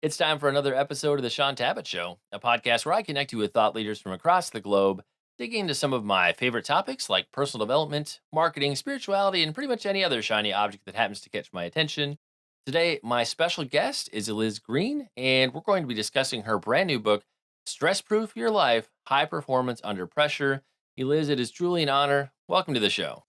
It's time for another episode of the Shaun Tabatt Show, a podcast where I connect you with thought leaders from across the globe, digging into some of my favorite topics like personal development, marketing, spirituality, and pretty much any other shiny object that happens to catch my attention. Today, my special guest is Eliz Greene, and we're going to be discussing her brand new book, Stress Proof Your Life High Performance Under Pressure. Eliz, it is truly an honor. Welcome to the show.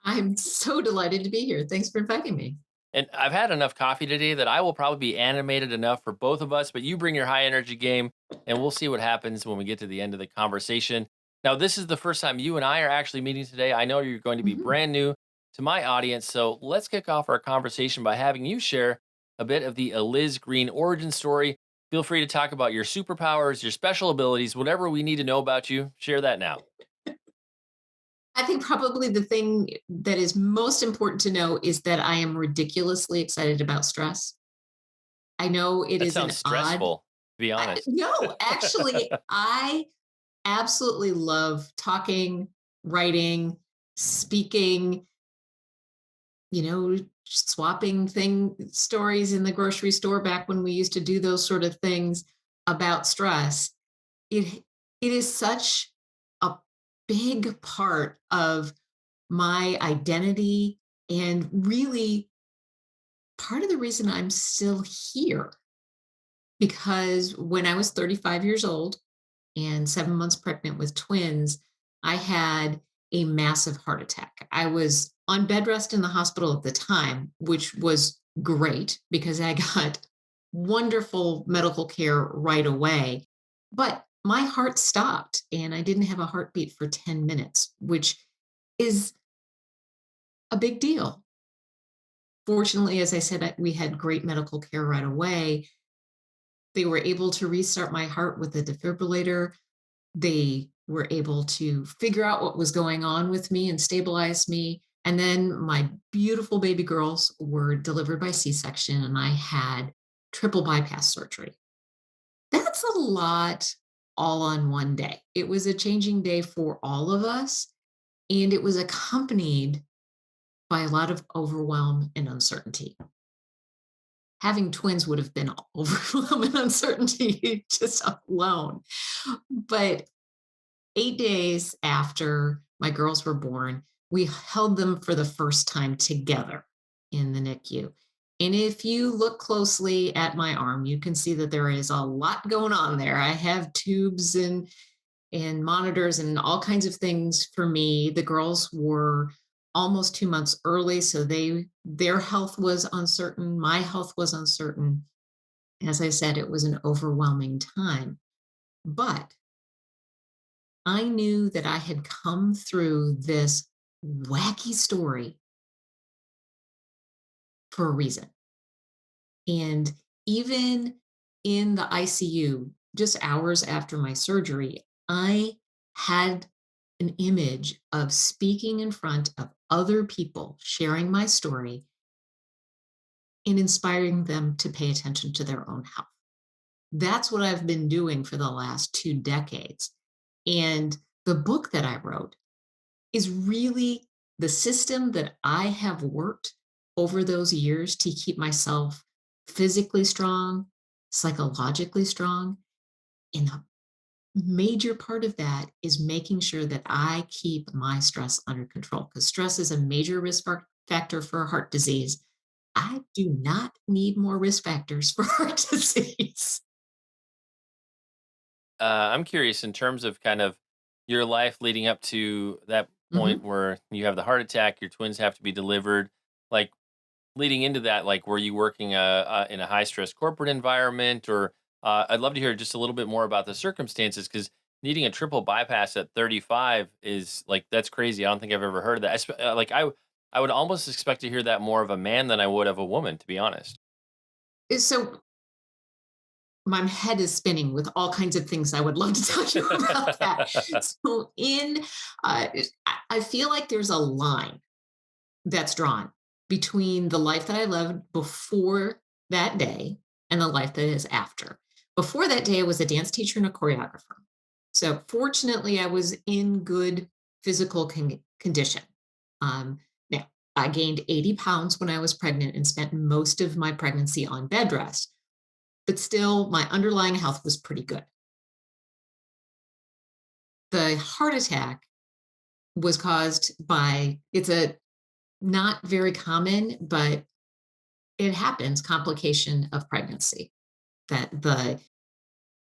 I'm so delighted to be here. Thanks for inviting me. And I've had enough coffee today that I will probably be animated enough for both of us, but you bring your high energy game and we'll see what happens when we get to the end of the conversation. Now, this is the first time you and I are actually meeting today. I know you're going to be Mhm. brand new to my audience. So let's kick off our conversation by having you share a bit of the Eliz Greene origin story. Feel free to talk about your superpowers, your special abilities, whatever we need to know about you. Share that now. I think probably the thing that is most important to know is that I am ridiculously excited about stress. I know it That is sounds an odd stressful, to be honest. no, actually, I absolutely love talking, writing, speaking, swapping stories in the grocery store back when we used to do those sort of things about stress. It it is such a big part of my identity and really part of the reason I'm still here because when I was 35 years old and 7 months pregnant with twins, I had a massive heart attack. I was on bed rest in the hospital at the time, which was great because I got wonderful medical care right away. But my heart stopped and I didn't have a heartbeat for 10 minutes, which is a big deal. Fortunately, as I said, we had great medical care right away. They were able to restart my heart with a defibrillator. They were able to figure out what was going on with me and stabilize me. And then my beautiful baby girls were delivered by C section, and I had triple bypass surgery. That's a lot all on one day. It was a changing day for all of us, and it was accompanied by a lot of overwhelm and uncertainty. Having twins would have been overwhelm and uncertainty just alone. But 8 days after my girls were born, we held them for the first time together in the NICU. And if you look closely at my arm, you can see that there is a lot going on there. I have tubes and monitors and all kinds of things for me. The girls were almost 2 months early, so their health was uncertain, my health was uncertain. As I said, it was an overwhelming time. But I knew that I had come through this wacky story for a reason. And even in the ICU, just hours after my surgery, I had an image of speaking in front of other people, sharing my story and inspiring them to pay attention to their own health. That's what I've been doing for the last 2 decades. And the book that I wrote is really the system that I have worked over those years to keep myself physically strong, psychologically strong. And a major part of that is making sure that I keep my stress under control because stress is a major factor for heart disease. I do not need more risk factors for heart disease. I'm curious in terms of kind of your life leading up to that point Mhm. where you have the heart attack, your twins have to be delivered. Like leading into that, like were you working in a high stress corporate environment, or I'd love to hear just a little bit more about the circumstances because needing a triple bypass at 35 is like that's crazy. I don't think I've ever heard of that. I would almost expect to hear that more of a man than I would of a woman, to be honest. So my head is spinning with all kinds of things I would love to tell you about that. So I feel like there's a line that's drawn between the life that I lived before that day and the life that is after. Before that day, I was a dance teacher and a choreographer. So fortunately, I was in good physical condition. Now, I gained 80 pounds when I was pregnant and spent most of my pregnancy on bed rest. but still my underlying health was pretty good. The heart attack was caused by it's a not very common, but it happens complication of pregnancy that the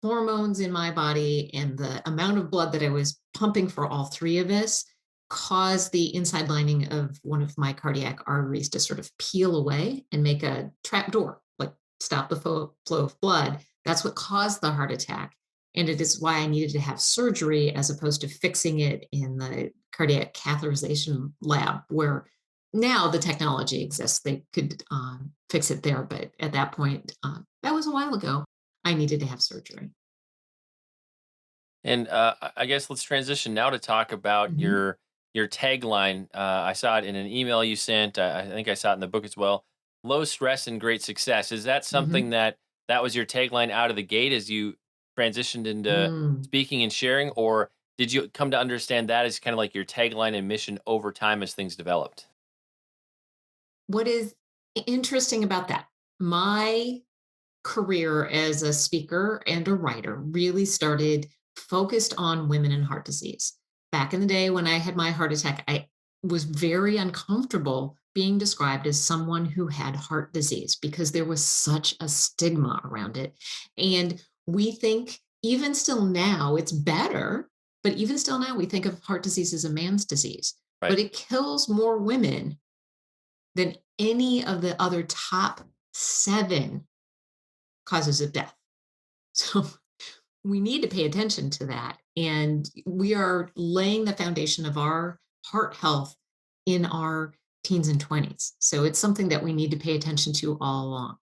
hormones in my body and the amount of blood that I was pumping for all three of us caused the inside lining of one of my cardiac arteries to sort of peel away and make a trap door, like stop the flow of blood. That's what caused the heart attack. And it is why I needed to have surgery as opposed to fixing it in the cardiac catheterization lab, where now the technology exists. They could fix it there. But at that point, that was a while ago, I needed to have surgery. And I guess let's transition now to talk about Mhm. your tagline. I saw it in an email you sent. I think I saw it in the book as well. Low stress and great success. Is that something Mhm. that was your tagline out of the gate as you transitioned into Mm. speaking and sharing, or did you come to understand that as kind of like your tagline and mission over time as things developed? What is interesting about that? My career as a speaker and a writer really started focused on women and heart disease. Back in the day when I had my heart attack, I was very uncomfortable being described as someone who had heart disease because there was such a stigma around it. And we think, even still now, it's better, but even still now, we think of heart disease as a man's disease, Right. but it kills more women than any of the other top seven causes of death. So we need to pay attention to that. And we are laying the foundation of our heart health in our teens and 20s. So it's something that we need to pay attention to all along.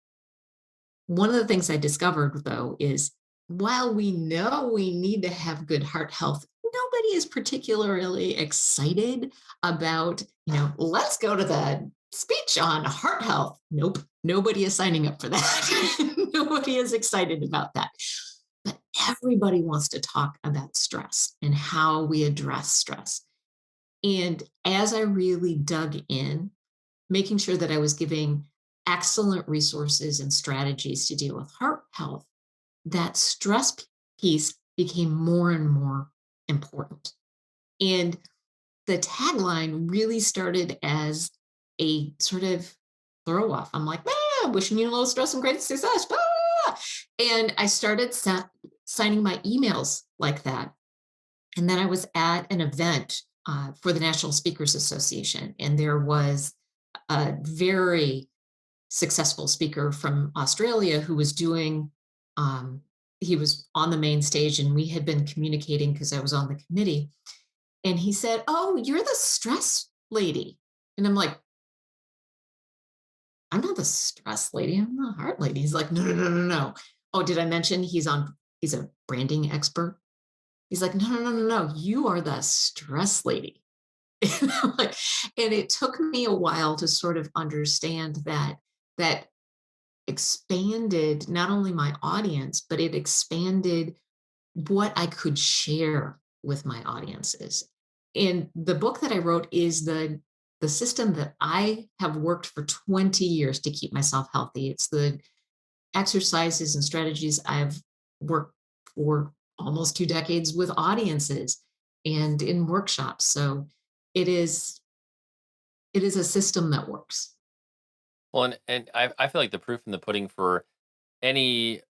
One of the things I discovered, though, is while we know we need to have good heart health, nobody is particularly excited about, let's go to the speech on heart health. Nope, nobody is signing up for that. Nobody is excited about that. But everybody wants to talk about stress and how we address stress. And as I really dug in, making sure that I was giving excellent resources and strategies to deal with heart health, that piece became more and more important. And the tagline really started as a sort of throw off. I'm like, wishing you a little stress and great success. And I started signing my emails like that. And then I was at an event for the National Speakers Association, and there was a very successful speaker from Australia who was doing, um, he was on the main stage, and we had been communicating because I was on the committee. And he said, "Oh, you're the stress lady." And I'm like, "I'm not the stress lady. I'm the heart lady." He's like, "No, no, no, no, no. Oh, did I mention he's a branding expert?" He's like, "No, no, no, no, no. You are the stress lady." And I'm like, and it took me a while to sort of understand that expanded not only my audience, but it expanded what I could share with my audiences. And the book that I wrote is the system that I have worked for 20 years to keep myself healthy. It's the exercises and strategies I've worked for almost 2 decades with audiences and in workshops. So it is it is a system that works. Well, and I feel like the proof in the pudding for any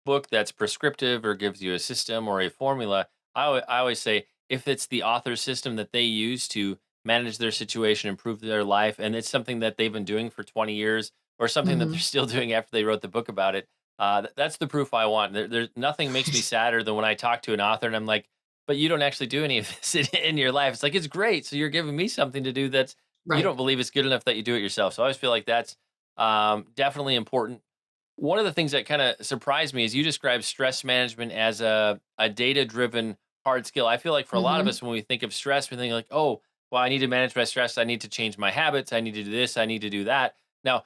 book that's prescriptive or gives you a system or a formula, I always say if it's the author's system that they use to manage their situation, improve their life, and it's something that they've been doing for 20 years or something that they're Mhm. still doing after they wrote the book about it, that's the proof I want. There's nothing makes me sadder than when I talk to an author and I'm like, but you don't actually do any of this in your life. It's like, it's great. So you're giving me something to do that's, you Right. don't believe it's good enough that you do it yourself. So I always feel like that's definitely important. One of the things that kind of surprised me is you describe stress management as a data driven hard skill. I feel like for a lot of Mhm. us, when we think of stress, we think like, oh, well, I need to manage my stress. I need to change my habits. I need to do this. I need to do that. Now,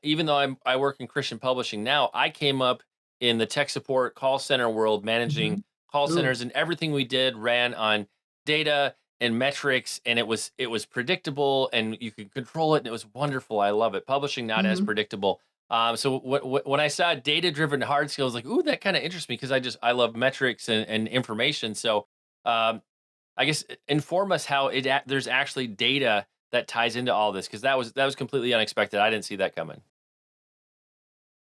even though I work in Christian publishing now, I came up in the tech support call center world, managing Mhm. call Ooh. centers, and everything we did ran on data and metrics, and it was predictable, and you could control it, and it was wonderful. I love it. Publishing not as Mhm. predictable, So when I saw data driven hard skills, like, ooh, that kind of interests me because I love metrics and information. So um, I guess inform us how there's actually data that ties into all this because that was completely unexpected. I didn't see that coming.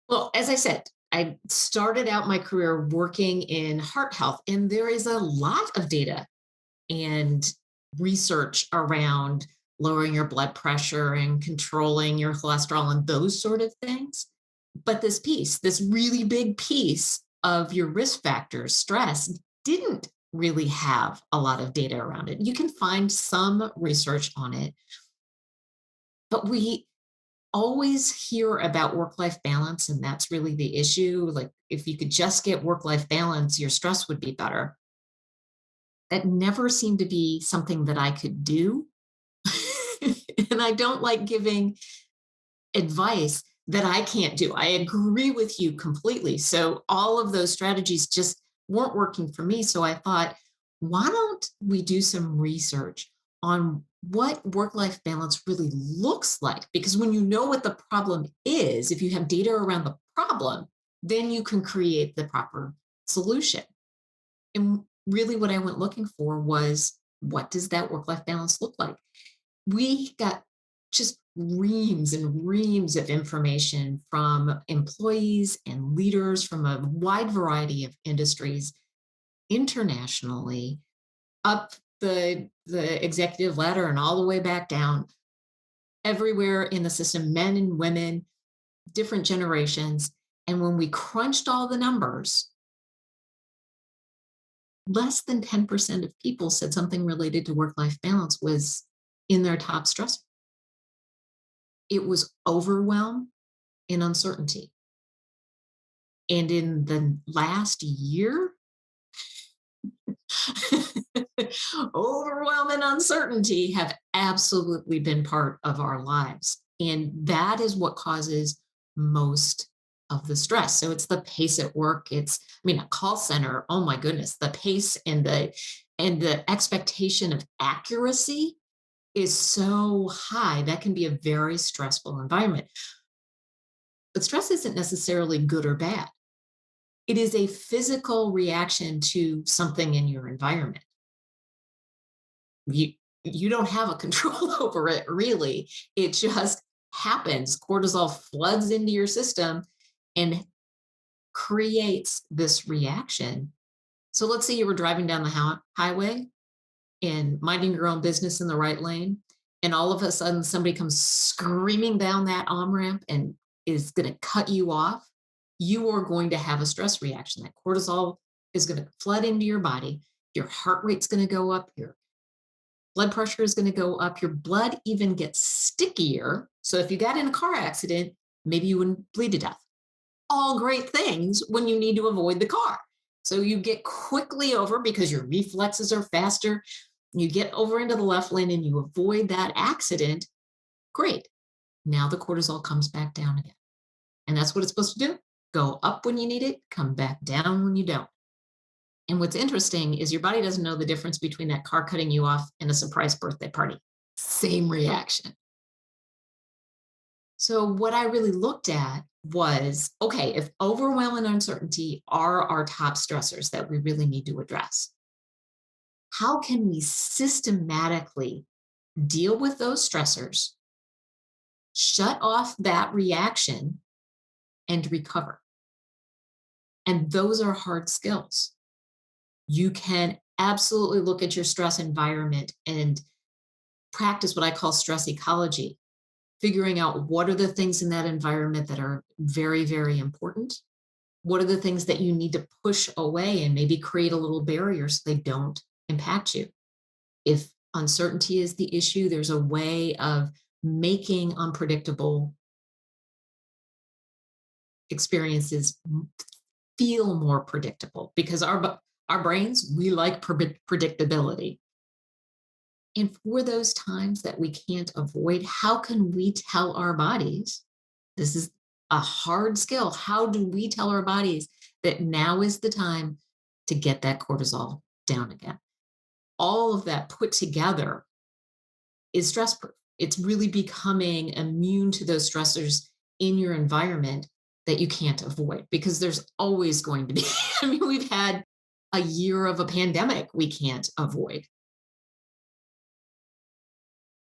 Well, as I said, I started out my career working in heart health, and there is a lot of data and research around lowering your blood pressure and controlling your cholesterol and those sort of things. But this piece, this really big piece of your risk factors, stress, didn't really have a lot of data around it. You can find some research on it, but we always hear about work life balance, and that's really the issue. Like, if you could just get work life balance, your stress would be better. That never seemed to be something that I could do. And I don't like giving advice that I can't do. I agree with you completely. So all of those strategies just weren't working for me. So I thought, why don't we do some research on what work life balance really looks like? Because when you know what the problem is, if you have data around the problem, then you can create the proper solution. And really, what I went looking for was, what does that work life balance look like? We got just reams and reams of information from employees and leaders from a wide variety of industries internationally, up the executive ladder and all the way back down, everywhere in the system, men and women, different generations. And when we crunched all the numbers, less than 10% of people said something related to work life balance was in their top stressor. It was overwhelm and uncertainty. And in the last year, overwhelm and uncertainty have absolutely been part of our lives. And that is what causes most of the stress. So it's the pace at work. A call center, oh my goodness, the pace and the expectation of accuracy is so high. That can be a very stressful environment. But stress isn't necessarily good or bad. It is a physical reaction to something in your environment. You don't have a control over it, really. It just happens. Cortisol floods into your system and creates this reaction. So let's say you were driving down the highway and minding your own business in the right lane, and all of a sudden somebody comes screaming down that on ramp and is going to cut you off. You are going to have a stress reaction. That cortisol is going to flood into your body. Your heart rate's going to go up. Your blood pressure is going to go up. Your blood even gets stickier. So if you got in a car accident, maybe you wouldn't bleed to death. All great things when you need to avoid the car. So you get quickly over because your reflexes are faster. You get over into the left lane and you avoid that accident. Great. Now the cortisol comes back down again. And that's what it's supposed to do. Go up when you need it, come back down when you don't. And what's interesting is your body doesn't know the difference between that car cutting you off and a surprise birthday party. Same reaction. So, what I really looked at was, okay, if overwhelm and uncertainty are our top stressors that we really need to address, how can we systematically deal with those stressors, shut off that reaction, and recover? And those are hard skills. You can absolutely look at your stress environment and practice what I call stress ecology, figuring out what are the things in that environment that are very, very important. What are the things that you need to push away and maybe create a little barrier so they don't impact you? If uncertainty is the issue, there's a way of making unpredictable experiences feel more predictable because our brains, we like predictability. And for those times that we can't avoid, how can we tell our bodies, this is a hard skill. How do we tell our bodies that now is the time to get that cortisol down again? All of that put together is stress proof. It's really becoming immune to those stressors in your environment that you can't avoid because there's always going to be. I mean, we've had a year of a pandemic we can't avoid.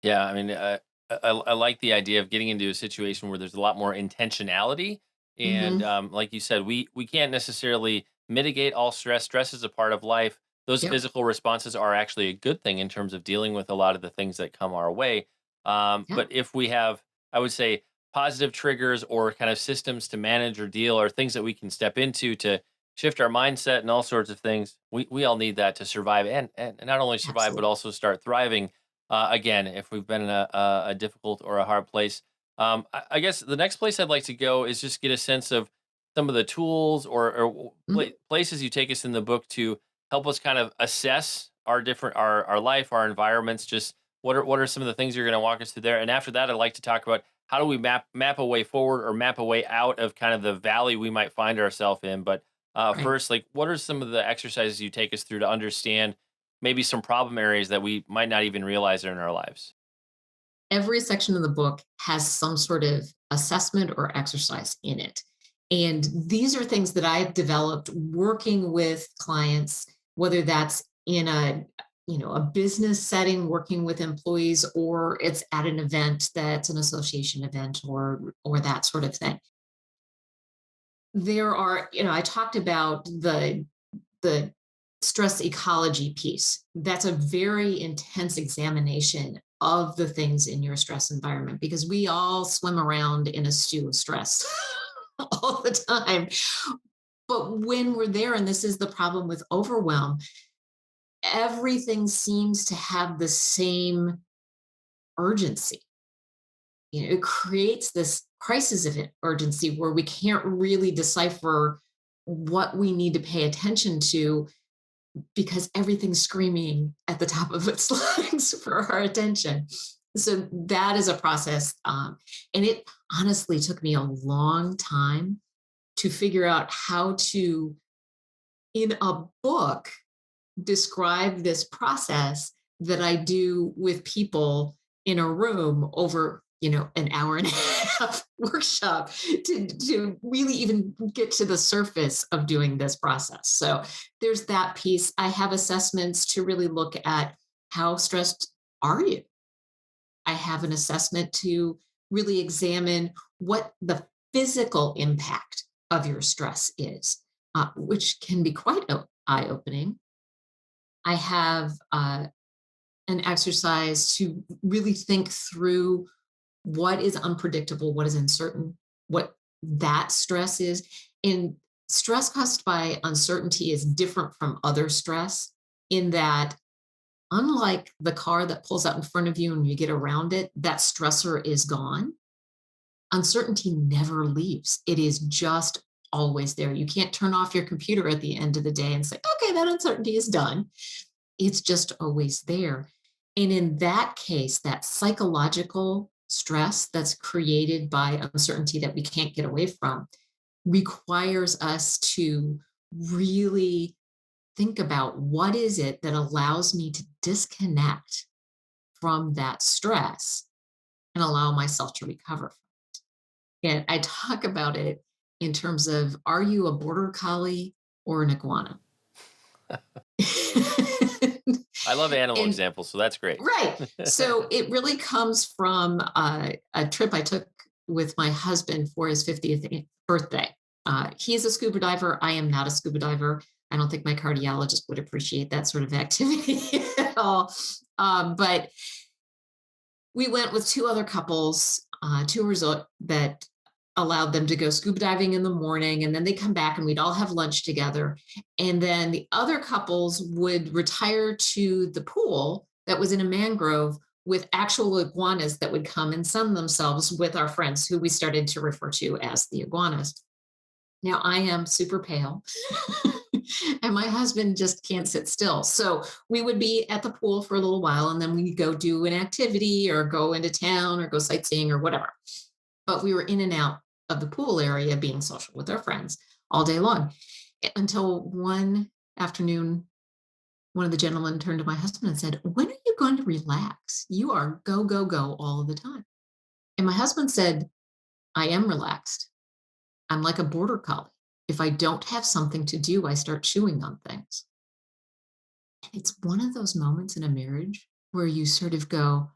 Yeah, I mean, I like the idea of getting into a situation where there's a lot more intentionality, and Hmm. like you said, we can't necessarily mitigate all stress. Stress is a part of life. Those Yep. physical responses are actually a good thing in terms of dealing with a lot of the things that come our way. Yeah. But if we have, I would say, positive triggers or kind of systems to manage or deal, or things that we can step into to shift our mindset and all sorts of things, we all need that to survive and not only survive but Absolutely. also start thriving again, if we've been in a difficult or a hard place. I guess the next place I'd like to go is just get a sense of some of the tools or Mhm. places you take us in the book to help us kind of assess our different our life, our environments. Just what are some of the things you're going to walk us through there? And after that, I'd like to talk about how do we map a way forward or map a way out of kind of the valley we might find ourselves in. But Right. first, like, what are some of the exercises you take us through to understand maybe some problem areas that we might not even realize are in our lives? Every section of the book has some sort of assessment or exercise in it. And these are things that I've developed working with clients, whether that's in a business setting working with employees or it's at an event that's an association event or that sort of thing. There are, I talked about the stress ecology piece. That's a very intense examination of the things in your stress environment because we all swim around in a stew of stress all the time. But when we're there, and this is the problem with overwhelm, everything seems to have the same urgency. It creates this crisis of urgency where we can't really decipher what we need to pay attention to because everything's screaming at the top of its lungs for our attention. So that is a process. And it honestly took me a long time to figure out how to, in a book, describe this process that I do with people in a room over an hour and a half workshop to really even get to the surface of doing this process. So there's that piece. I have assessments to really look at how stressed are you. I have an assessment to really examine what the physical impact of your stress is, which can be quite eye opening. I have an exercise to really think through what is unpredictable, what is uncertain, what that stress is. And stress caused by uncertainty is different from other stress in that, unlike the car that pulls out in front of you and you get around it, that stressor is gone. Uncertainty never leaves. It is just always there. You can't turn off your computer at the end of the day and say, okay, that uncertainty is done. It's just always there. And in that case, that psychological stress that's created by uncertainty that we can't get away from requires us to really think about what is it that allows me to disconnect from that stress and allow myself to recover. And I talk about it in terms of, are you a border collie or an iguana? I love animal and examples, so that's great. Right. So it really comes from a trip I took with my husband for his 50th birthday. He's a scuba diver. I am not a scuba diver. I don't think my cardiologist would appreciate that sort of activity at all. But we went with two other couples to a resort that allowed them to go scuba diving in the morning. And then they come back and we'd all have lunch together. And then the other couples would retire to the pool that was in a mangrove with actual iguanas that would come and sun themselves with our friends, who we started to refer to as the iguanas. Now, I am super pale. And my husband just can't sit still. So we would be at the pool for a little while and then we'd go do an activity or go into town or go sightseeing or whatever. But we were in and out of the pool area being social with our friends all day long until one afternoon, one of the gentlemen turned to my husband and said, "When are you going to relax? You are go, go, go all the time." And my husband said, I am relaxed. I'm like a border collie. If I don't have something to do, I start chewing on things. And it's one of those moments in a marriage where you sort of go,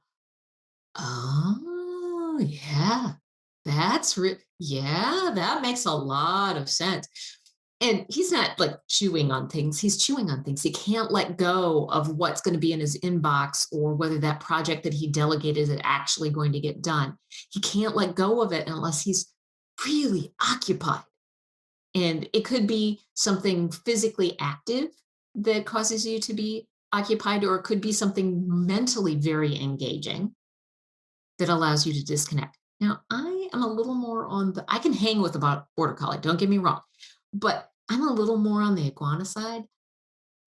oh, yeah, yeah, that makes a lot of sense. And he's not like chewing on things, he's chewing on things. He can't let go of what's going to be in his inbox or whether that project that he delegated is actually going to get done. He can't let go of it unless he's really occupied. And it could be something physically active that causes you to be occupied, or it could be something mentally very engaging that allows you to disconnect. Now, I am a little more on I can hang with a border collie, don't get me wrong, but I'm a little more on the iguana side.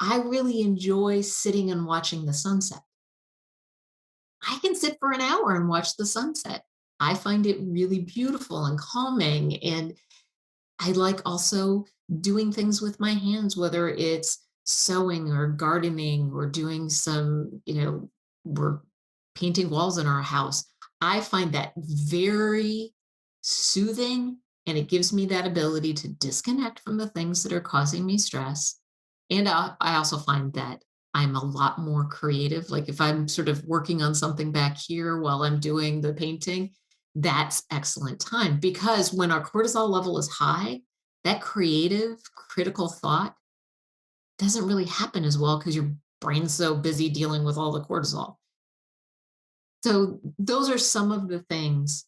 I really enjoy sitting and watching the sunset. I can sit for an hour and watch the sunset. I find it really beautiful and calming. And I like also doing things with my hands, whether it's sewing or gardening or doing some, we're painting walls in our house. I find that very soothing, and it gives me that ability to disconnect from the things that are causing me stress. And I also find that I'm a lot more creative. Like if I'm sort of working on something back here while I'm doing the painting, that's excellent time, because when our cortisol level is high, that creative, critical thought doesn't really happen as well because your brain's so busy dealing with all the cortisol. So, those are some of the things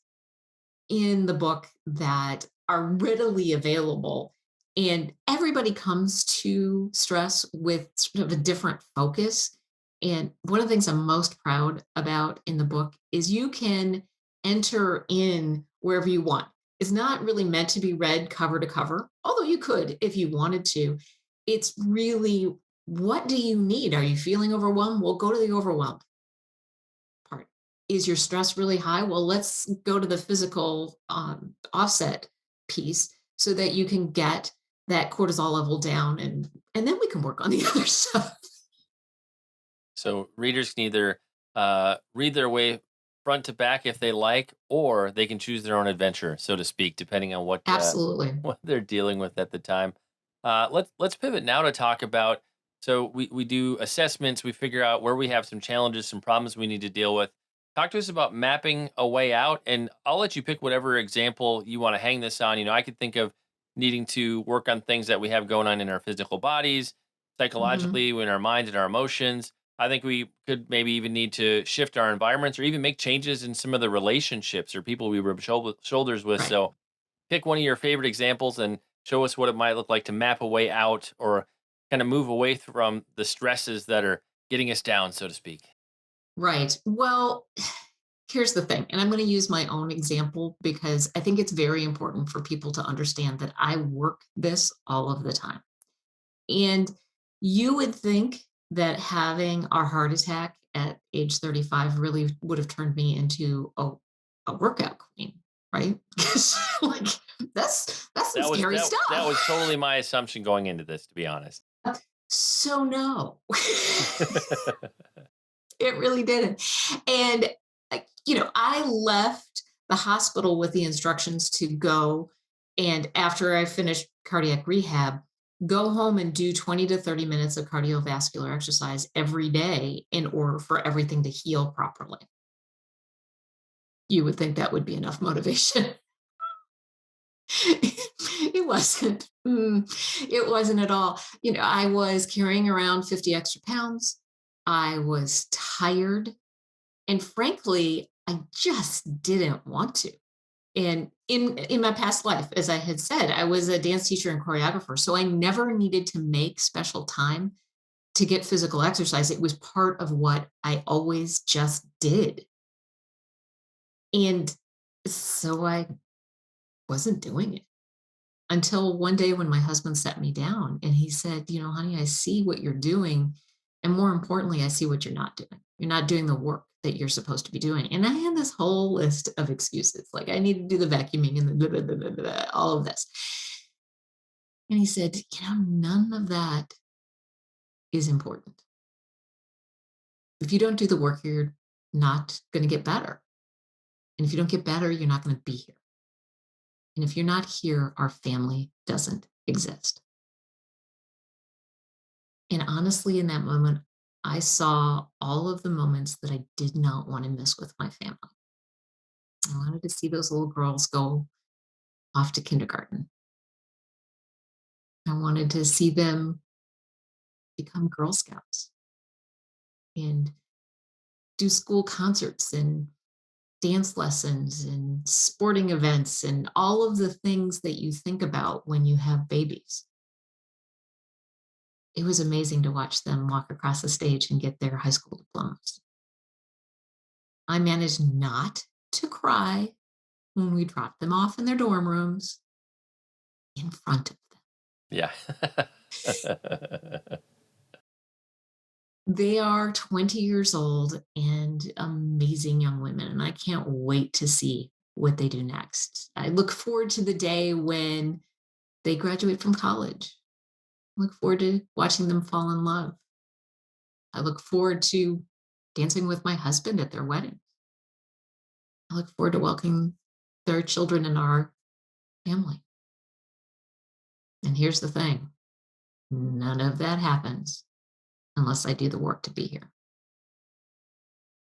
in the book that are readily available. And everybody comes to stress with sort of a different focus. And one of the things I'm most proud about in the book is you can enter in wherever you want. It's not really meant to be read cover to cover, although you could if you wanted to. It's really, what do you need? Are you feeling overwhelmed? Well, go to the overwhelmed part. Is your stress really high? Well, let's go to the physical offset piece so that you can get that cortisol level down, and then we can work on the other stuff. So readers can either read their way front to back if they like, or they can choose their own adventure, so to speak, depending on what Absolutely. what they're dealing with at the time. Let's pivot now to talk about. So we do assessments. We figure out where we have some challenges, some problems we need to deal with. Talk to us about mapping a way out, and I'll let you pick whatever example you want to hang this on. I could think of needing to work on things that we have going on in our physical bodies, Mhm. psychologically, in our minds and our emotions. I think we could maybe even need to shift our environments or even make changes in some of the relationships or people we rub shoulders with. Right. So pick one of your favorite examples and show us what it might look like to map a way out or kind of move away from the stresses that are getting us down, so to speak. Right. Well, here's the thing, and I'm going to use my own example because I think it's very important for people to understand that I work this all of the time. And you would think that having a heart attack at age 35 really would have turned me into a workout queen, right? 'Cause, like, that's some scary That was stuff. totally my assumption going into this, to be honest. So no. It really didn't. And, I left the hospital with the instructions to go, and after I finished cardiac rehab, go home and do 20 to 30 minutes of cardiovascular exercise every day in order for everything to heal properly. You would think that would be enough motivation. It wasn't. It wasn't at all. I was carrying around 50 extra pounds. I was tired. And frankly, I just didn't want to. And in my past life, as I had said, I was a dance teacher and choreographer, so I never needed to make special time to get physical exercise. It was part of what I always just did. And so I wasn't doing it until one day when my husband sat me down and he said, honey, I see what you're doing. And more importantly, I see what you're not doing. You're not doing the work that you're supposed to be doing. And I had this whole list of excuses, like I need to do the vacuuming and the blah, blah, blah, blah, blah, all of this. And he said, none of that is important. If you don't do the work, you're not going to get better. And if you don't get better, you're not going to be here. And if you're not here, our family doesn't exist. And honestly, in that moment, I saw all of the moments that I did not want to miss with my family. I wanted to see those little girls go off to kindergarten. I wanted to see them become Girl Scouts and do school concerts and dance lessons and sporting events and all of the things that you think about when you have babies. It was amazing to watch them walk across the stage and get their high school diplomas. I managed not to cry when we dropped them off in their dorm rooms in front of them. Yeah. They are 20 years old and amazing young women, and I can't wait to see what they do next. I look forward to the day when they graduate from college. I look forward to watching them fall in love. I look forward to dancing with my husband at their wedding. I look forward to welcoming their children in our family. And here's the thing, none of that happens unless I do the work to be here.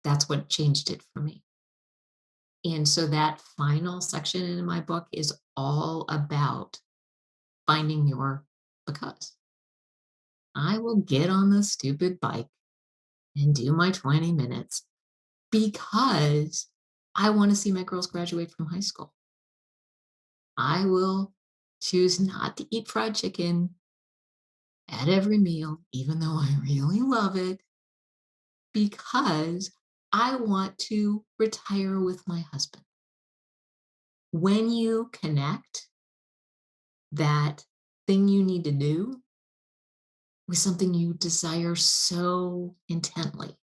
That's what changed it for me. And so that final section in my book is all about finding your because. I will get on the stupid bike and do my 20 minutes because I want to see my girls graduate from high school. I will choose not to eat fried chicken at every meal, even though I really love it, because I want to retire with my husband. When you connect that thing you need to do with something you desire so intently,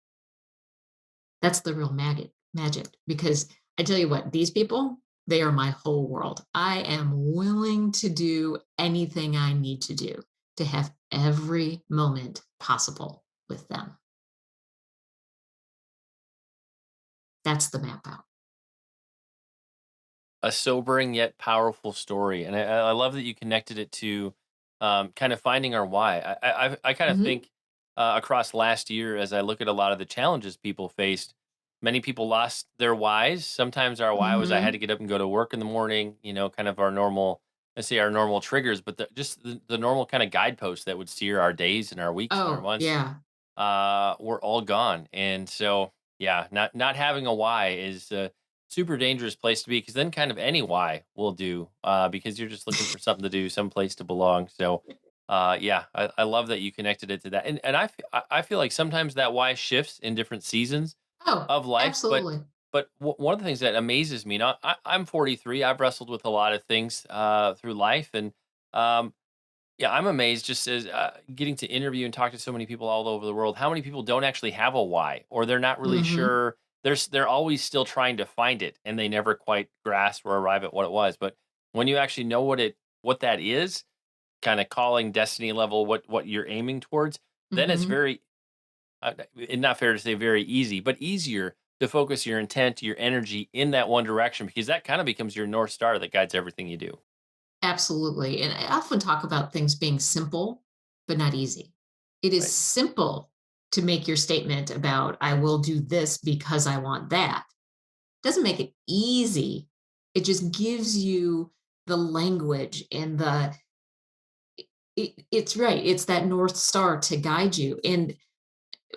that's the real magic. Because I tell you what, these people, they are my whole world. I am willing to do anything I need to do to have every moment possible with them. That's the map out. A sobering yet powerful story, and I love that you connected it to kind of finding our why. I kind of Mhm. think across last year, as I look at a lot of the challenges people faced, many people lost their whys. Sometimes our why was I had to Mhm. get up and go to work in the morning. Kind of our normal, let's say our normal triggers, but just the normal kind of guideposts that would steer our days and our weeks and our Oh, months yeah. were all gone. And so, yeah, not having a why is a super dangerous place to be because then kind of any why will do because you're just looking for something to do, some place to belong. So, yeah, I love that you connected it to that. And I feel like sometimes that why shifts in different seasons Oh, of life, but absolutely. one of the things that amazes me, now I'm 43. I've wrestled with a lot of things through life, and um, yeah, I'm amazed just as getting to interview and talk to so many people all over the world. How many people don't actually have a why, or they're not really Mhm. sure. They're always still trying to find it, and they never quite grasp or arrive at what it was. But when you actually know what that is, kind of calling destiny level what you're aiming towards, then it's Mhm. very and not fair to say very easy, but easier to focus your intent, your energy in that one direction because that kind of becomes your north star that guides everything you do. Absolutely. And I often talk about things being simple, but not easy. It is Right. simple to make your statement about, I will do this because I want that. Doesn't make it easy. It just gives you the language and it's right. It's that North Star to guide you. And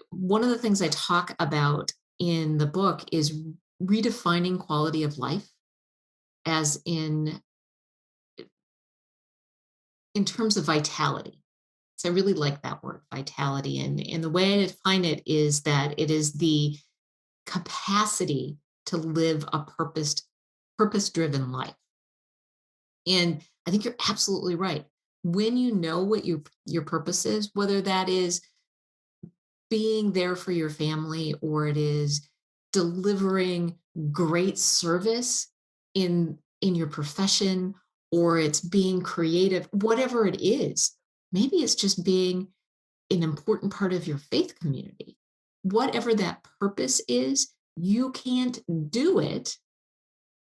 one of the things I talk about in the book is redefining quality of life as in terms of vitality. So I really like that word, vitality. And the way I define it is that it is the capacity to live a purpose-driven life. And I think you're absolutely right. When you know what your purpose is, whether that is being there for your family or it is delivering great service in your profession or it's being creative, whatever it is, maybe it's just being an important part of your faith community. Whatever that purpose is, you can't do it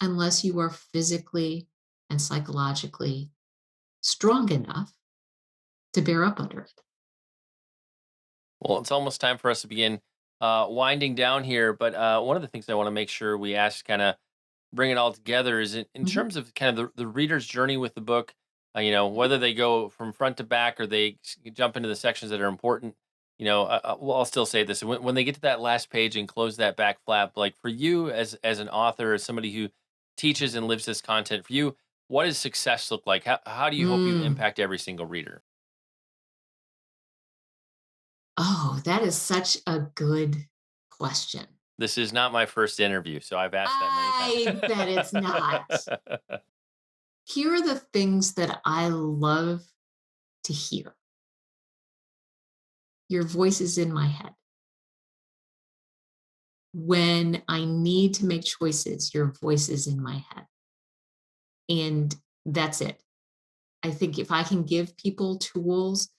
unless you are physically and psychologically strong enough to bear up under it. Well, it's almost time for us to begin winding down here. But one of the things I want to make sure we ask, kind of bring it all together, is in Mhm. terms of kind of the reader's journey with the book. Whether they go from front to back or they jump into the sections that are important. Well, I'll still say this: when they get to that last page and close that back flap, like for you as an author, as somebody who teaches and lives this content, for you, what does success look like? How do you hope you Mm. impact every single reader? Oh, that is such a good question. This is not my first interview, so I've asked that many I bet it's not. times. Here are the things that I love to hear. Your voice is in my head. When I need to make choices, your voice is in my head. And that's it. I think if I can give people tools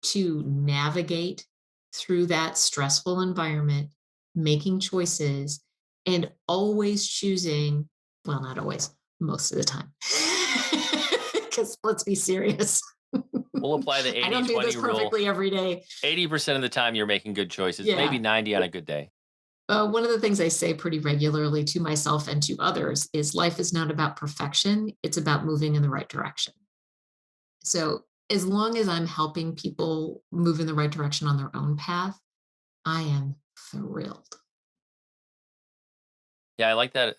to navigate through that stressful environment, making choices, and always choosing, well, not always, most of the time. Because let's be serious. We'll apply the I eighty don't do twenty this rule. perfectly every day. 80% of the time you're making good choices, maybe Yeah. 90 on a good day. One of the things I say pretty regularly to myself and to others is life is not about perfection, it's about moving in the right direction. So, as long as I'm helping people move in the right direction on their own path, I am thrilled. Yeah, I like that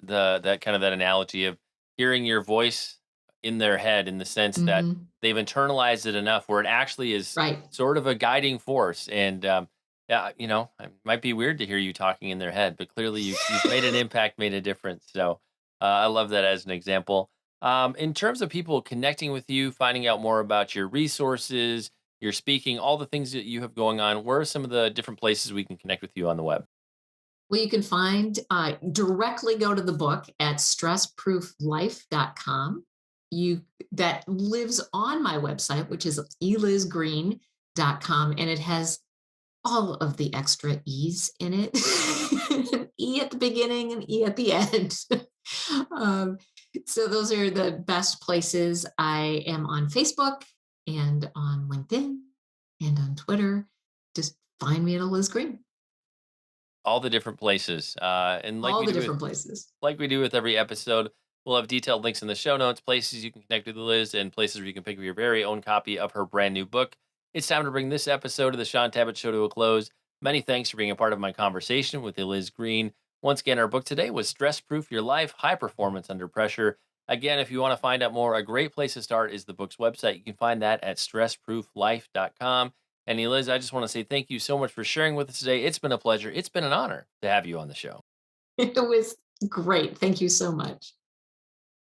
kind of that analogy of hearing your voice in their head, in the sense that Mhm. they've internalized it enough where it actually is Right. sort of a guiding force. And yeah, it might be weird to hear you talking in their head, but clearly you've made an impact, made a difference. So I love that as an example. In terms of people connecting with you, finding out more about your resources, your speaking, all the things that you have going on, where are some of the different places we can connect with you on the web? Well, you can find directly go to the book at stressprooflife.com. You that lives on my website, which is elizgreen.com, and it has all of the extra E's in it. E at the beginning and E at the end. um, so those are the best places. I am on Facebook and on LinkedIn and on Twitter. Just find me at Eliz Greene. All the different places. And All the different places. like we do with every episode, we'll have detailed links in the show notes, places you can connect with Liz, and places where you can pick up your very own copy of her brand new book. It's time to bring this episode of the Shaun Tabatt Show to a close. Many thanks for being a part of my conversation with Eliz Greene. Once again, our book today was Stress Proof Your Life, High Performance Under Pressure. Again, if you want to find out more, a great place to start is the book's website. You can find that at stressprooflife.com. And Eliz, I just want to say thank you so much for sharing with us today. It's been a pleasure. It's been an honor to have you on the show. It was great. Thank you so much.